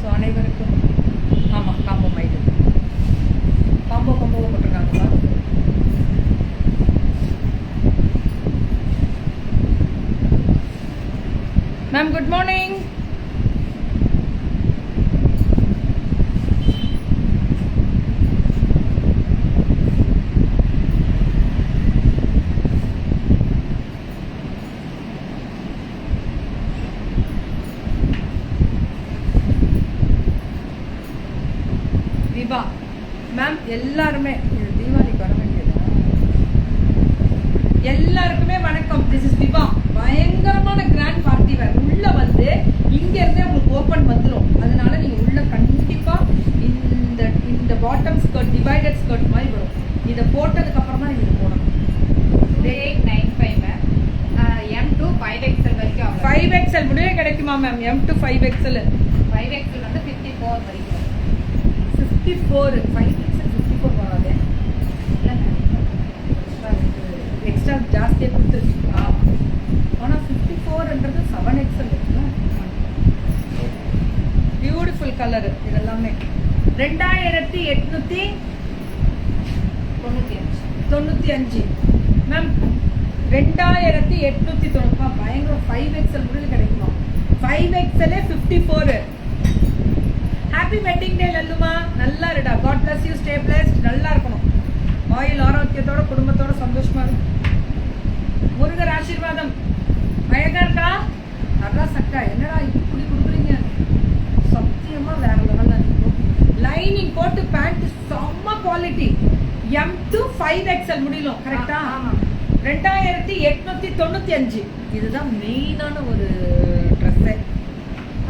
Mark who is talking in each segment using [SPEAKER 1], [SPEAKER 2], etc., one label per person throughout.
[SPEAKER 1] So அனைவருக்கும் ஆமாம் combo மைடு காம்போ போட்டிருக்காங்களா? Ma'am good morning. Vibha ma'am எல்லாருமே தீபாவளிக்கு வர வேண்டியது எல்லாருக்குமே வணக்கம். This is Vibha. பயங்கரமான கிராண்ட் பார்ட்டி வேர். உள்ள வந்து இங்க இருந்தே உங்களுக்கு ஓப்பன் வந்துடும். அதனால நீங்க உள்ள கண்டிப்பா இந்த பாட்டம் ஸ்கர்ட் டிவைடட் ஸ்கர்ட் மாதிரி வரும். இதை போட்டதுக்கு அப்புறம் தான் இது போடணும்.
[SPEAKER 2] 895 மேம். M2 5XL வரைக்கும்
[SPEAKER 1] 5XL முடிவே கிடைக்குமா மேம்? M2 5XL
[SPEAKER 2] 5XL வந்து 54 வரைக்கும்
[SPEAKER 1] 54 5XL 54 வராது. எக்ஸ்ட்ரா ஜாஸ்தியாக கொடுத்துருக்கீங்களா? ஆனால் 54ன்றது 7XL இருக்குல்ல. பியூட்டிஃபுல் கலரு இதெல்லாமே 2895 மேம். 2890 பயங்கரம். 5XL முடிவில் கிடைக்குமா? 5XL 54. ஹாப்பி வெட்டிங் டே லல்லுமா. நல்லா இருடா. God bless you. Stay blessed. நல்லா இருக்கணும். ஆயுள் ஆரோக்கியத்தோட குடும்பத்தோட சந்தோஷமா இருக்கும். முருகர் ஆசீர்வாதம். அழகா இருக்கா? அதான் சக்கா. என்னடா இப்படி கொடுக்குறீங்க? சத்தியமா வேற லெவல்ல இருக்கும். லைனிங் போட்டு பேண்ட் செம்ம குவாலிட்டி. M2 5XL முடியலும். கரெக்டா? 2895. இதுதான் மெயினான ஒரு ட்ரெஸ்ஸு.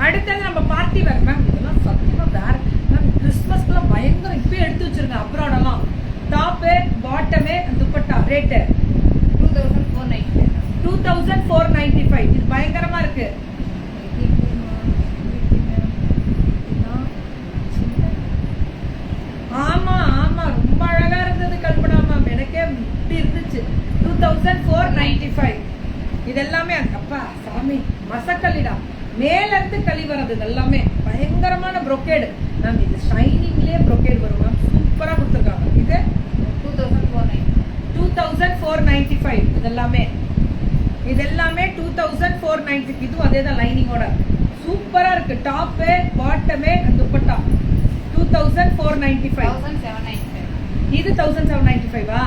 [SPEAKER 1] அடுத்தது நம்ம பார்ட்டி வேர் மேம். இதெல்லாம் சத்தியமா வேற மேம். கிறிஸ்மஸ்க்குலாம் பயங்கரம். இப்பயே எடுத்து வச்சிருங்க. அப்ராடெல்லாம் டாப்பு பாட்டமே துப்பட்டா ரேட்டு 2495. இது பயங்கரமா இருக்கு. ஆமா ஆமா ரொம்ப அழகா இருந்தது கல்பனா மேம். எனக்கே இப்படி இருந்துச்சு. 2495. இதெல்லாமே அப்பா சாமி மசக்கல்லிடா. மேல இருந்து களி வர்றது எல்லாமே பயங்கரமான brocade மேம். இது ஷைனிங்லயே brocade வரும் மேம். சூப்பரா கொடுத்துருக்காங்க. இது 2495. இதெல்லாமே 2490. இதுவும் அதே தான் லைனிங்கோட. சூப்பரா இருக்கு. டாப்பு பாட்டமே துப்பட்டா 2495. இது 1795.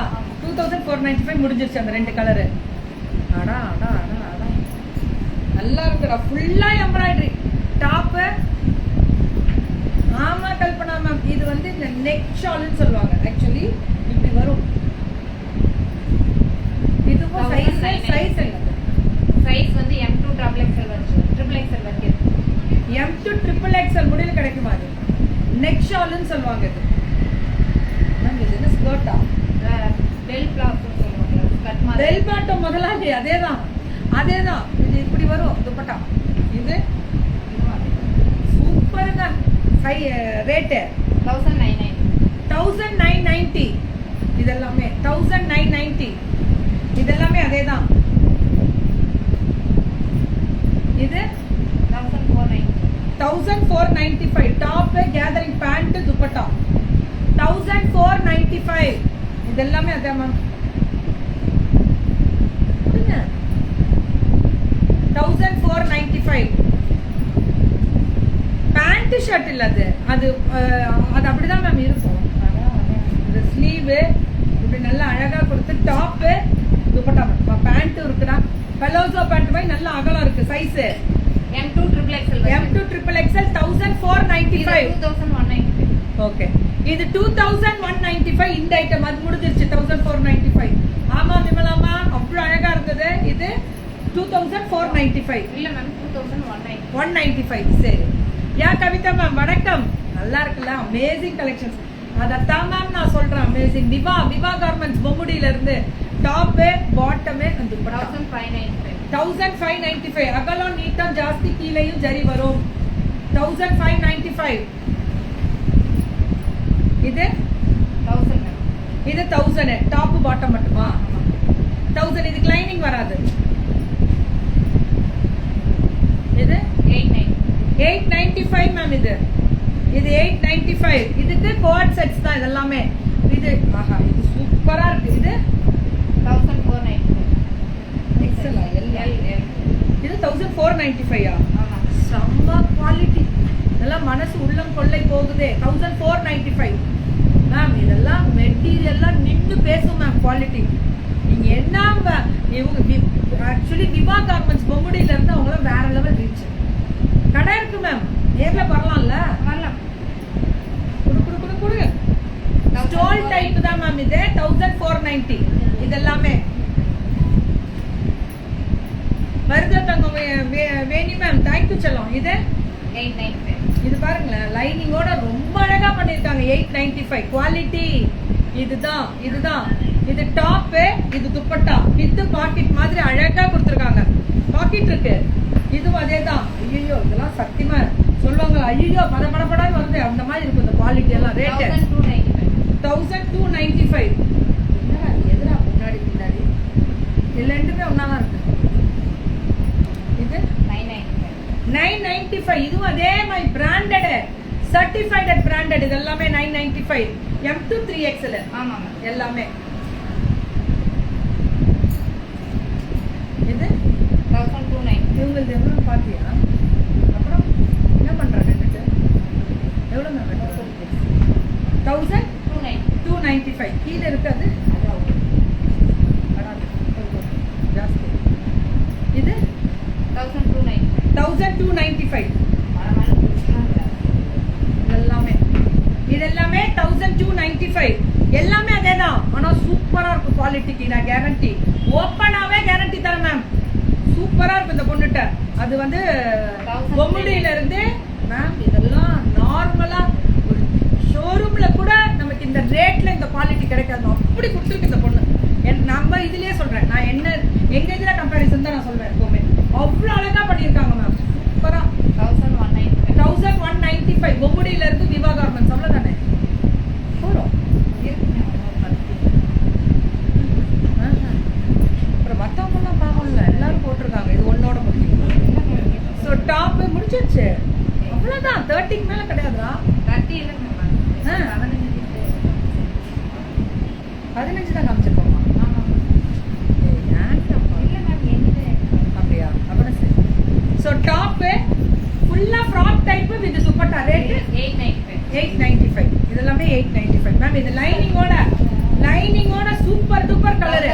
[SPEAKER 1] 2495 முடிஞ்சிருச்சு அந்த ரெண்டு கலரு. அடா அடா அடா அடா நல்லா இருக்குடா. ஃபுல்லா எம்ப்ராய்டரி டாப்பு. ஆமா கல்பனா மேம். இது வந்து இந்த நெக் ஷால்னு சொல்லுவாங்க. ஆக்சுவலி இப்படி வரும். இதுவும் சைஸ் என்னது?
[SPEAKER 2] சைஸ் வந்து M2 XXL வரைக்கும்
[SPEAKER 1] M2 XXL முடியல கிடைக்குமா? அது நெக் ஷால்னு சொல்லுவாங்க. இது மேம் இது என்ன ஸ்கர்ட்டா?
[SPEAKER 2] பெல் பிளாஸ்னு சொல்லுவாங்க. ஸ்கர்ட் மாதிரி.
[SPEAKER 1] பெல் பாட்டம் முதலாளி அதேதான். இது இப்படி வரும் துப்பட்டா. இது சூப்பருங்க. ரேட்டு 1990. இதெல்லாமே 1990. இதெல்லாமே அதேதான். இது 1495. Top gathering band dupatta 1495. இதெல்லாமே அதே மேம். 1495. பேண்ட் ஷர்ட் இல்ல அது அப்படிதான் மேம் இருக்கும். இந்த ஸ்லீவு இப்படி நல்லா அழகா கொடுத்து டாப்பு துப்பட்டா மட்டும். பேண்ட் இருக்குடா. பலோசோ பேண்ட் மாதிரி நல்லா அகலம் இருக்கு. Size
[SPEAKER 2] M2 XXL
[SPEAKER 1] 1495.
[SPEAKER 2] 2195.
[SPEAKER 1] ஓகே. இது 2195. இந்த ஐட்டம் அது முடிஞ்சிருச்சு 1495. ஆமா விமலாமா அவ்வளவு அழகா இருந்தது. இது 2495.
[SPEAKER 2] இல்ல மேம்
[SPEAKER 1] 195. சரி. யா கவிதா மேம் வணக்கம். நல்லா இருக்குல்ல? Amazing collections. அதான் மேம் நான் சொல்றேன். அமேசிங். விவா கார்மெண்ட்ஸ் பொம்முடியில இருந்து டாப்பு பாட்டமே அந்த 1595. அகலம் நீட்டம் ஜாஸ்தி கீழையும் ஜரி வரும். 1595. இது 1000. டாப் பாட்டம் மட்டுமா? 1000. இதுக்கு லைனிங் வராது. இது 895 மேம் இது 895. இதுக்கு கோட் செட்ஸ் தான் இதெல்லாமே. இது ஆஹா இது சூப்பரா இருக்கு. இது
[SPEAKER 2] 1495.
[SPEAKER 1] எக்ஸல் இது 1495
[SPEAKER 2] ஆமா.
[SPEAKER 1] செம்ம குவாலிட்டி. இதெல்லாம் மனசு உள்ளம் கொள்ளை போகுதே. 1495 மேம். இதெல்லாம் மெட்டீரியல்லாம் நின்று பேசும் மேம் குவாலிட்டி. நீங்க என்ன இவங்க ஆக்சுவலி விவா கார்மெண்ட்ஸ் பொம்முடியில இருந்து அவங்கள வேற லெவல் ரீச். கடை இருக்கு மேம், நேர்ல வரலாம்ல.
[SPEAKER 2] வரலாம்.
[SPEAKER 1] குடு ஸ்டோல் டைப் தான் மேம். இது 1490. இதெல்லாமே வருது தங்கம் வேணி மேம். தேங்க்யூ செல்லம். இது
[SPEAKER 2] 895.
[SPEAKER 1] இது பாருங்களேன், லைனிங்கோட ரொம்ப அழகா பண்ணிருக்காங்க. 895 குவாலிட்டி. இதுதான் இது டாப், இது துப்பட்டா வித் பாக்கெட் மாதிரி அழகா கொடுத்துருக்காங்க. பாக்கெட் இருக்கு. இதுவும் அதேதான். ஐயோ இதெல்லாம் சத்தியமா சொல்லுவாங்களா, ஐயோ படப்படப்படான்னு வருது அந்த மாதிரி இருக்கும் இந்த குவாலிட்டி எல்லாம். ரேட்டு 1295. என்னடா இது எதுனா முன்னாடி பின்னாடி இது ரெண்டுமே ஒன்னாதான் இருக்கு. இது 995. இதுவும் அதே மாதிரி பிராண்டட், சர்டிஃபைட் பிராண்டட். இது எல்லாமே 995. M2 3XL.
[SPEAKER 2] ஆமாங்க.
[SPEAKER 1] எல்லாமே. இது
[SPEAKER 2] 1290.
[SPEAKER 1] இவங்களுக்கு எவ்வளவு பாத்தியா? அப்புறம் என்ன பண்றாங்க? எவ்வளவு மேம்? 1295. கீழே இருக்காது. ஜாஸ்தி. இது 1295. இதெல்லாமே 1295. எல்லாமே அதேதான். ஆனா சூப்பரா இருக்கும் குவாலிட்டிக்கு. நான் கேரண்டி, ஓப்பனாவே கேரண்டி தரேன் மேம். சூப்பரா இருக்கும் இந்த பொண்ணுட்ட. அது வந்து பொம்முடியில இருந்து மேம். இதெல்லாம் நார்மலா ஒரு ஷோரூம்ல கூட நமக்கு இந்த ரேட்ல இந்த குவாலிட்டி கிடைக்காது. அப்படி கொடுத்துருக்கு இந்த பொண்ணு. நம்ம இதுலயே சொல்றேன், நான் என்ன எங்க இதுல கம்பேரிசன் தான் நான் சொல்றேன் எப்பவுமே. அவ்வளவு அழகா பண்ணிருக்காங்க மேம். சூப்பரா. 1195 பொம்முடியில இருந்து விவா கார்மெண்ட்ஸ். அவ்வளவுதானே போறோம். அப்புறம் மத்தவங்க எல்லாம் பாவம்ல, எல்லாரும் போட்டிருக்காங்க. இது ஒன்னோட முடியும். ஸோ டாப் முடிச்சிருச்சு. அவ்வளவுதான். 30க்கு மேல கிடையாதுடா.
[SPEAKER 2] 30 இல்லைங்க.
[SPEAKER 1] 15 தான் காமிச்சிருக்கோமா? அப்படியா? அப்புறம் சரி. ஸோ டாப்பு ஃபுல்லா frock type with dupatta. Rate 895. இதெல்லாமே 895 மேம். இது லைனிங்கோட சூப்பர் டூப்பர் கலர்.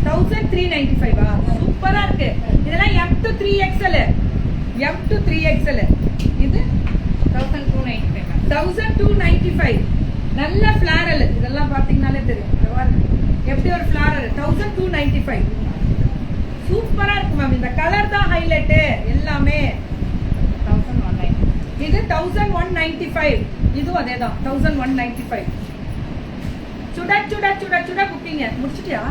[SPEAKER 1] 1395. சூப்பரா இருக்கு. இதெல்லாம் M2 3XL. இது 1295. நல்ல ஃபிளாரல். இதெல்லாம் பாத்தீங்கன்னாலே தெரியும். எப்படி ஒரு ஃபிளாரல். 1295. சூப்பரா இருக்கு மேம். இந்த கலர் தான் ஹைலைட். எல்லாமே
[SPEAKER 2] 1190.
[SPEAKER 1] இது 1195. இதுவும் அதேதான் 1195. சுட குக்கிங்க முடிச்சிட்டியா?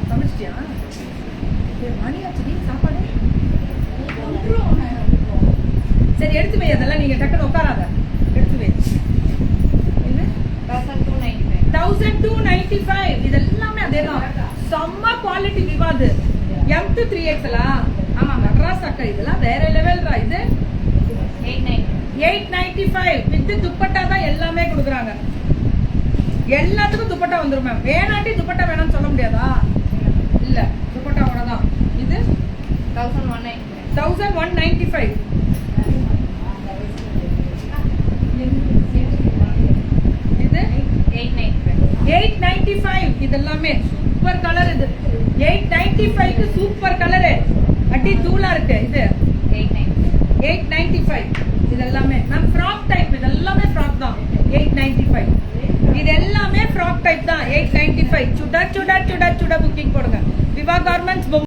[SPEAKER 1] சமைச்சிட்டியா? மணி ஆச்சு. சாப்பாடு சரி எடுத்து வை. அதெல்லாம் நீங்க டக்குன்னு உட்காராத, எடுத்து வை. இது 1295. இதெல்லாமே அதேதான். செம்ம குவாலிட்டி. விவாது M2 3XL. ஆமா மெட்ராஸ் அக்கா. இதெல்லாம் வேற லெவல்ரா. இது 895 வித் துப்பட்டா தான் எல்லாமே கொடுக்குறாங்க. எல்லாத்துக்கும் துப்பட்டா வந்துரும் மேம். வேணாட்டி துப்பட்டா வேணாம்னு சொல்ல முடியாதா? இல்ல, துப்பட்டாவோட தான். இது 1195. இது 895. இதெல்லாமே சூப்பர் கலர். இது 895க்கு சூப்பர் கலரு. அடி தூளா இருக்கு. இது 895. இதெல்லாமே மேம் ஃப்ராக் டைப். இதெல்லாமே ஃப்ராக் தான். 895. இது எல்லாமே ஃப்ராக் டைப் தான். 895. சுட புக்கிங் போடுங்க. விவா கார்மெண்ட்ஸ்.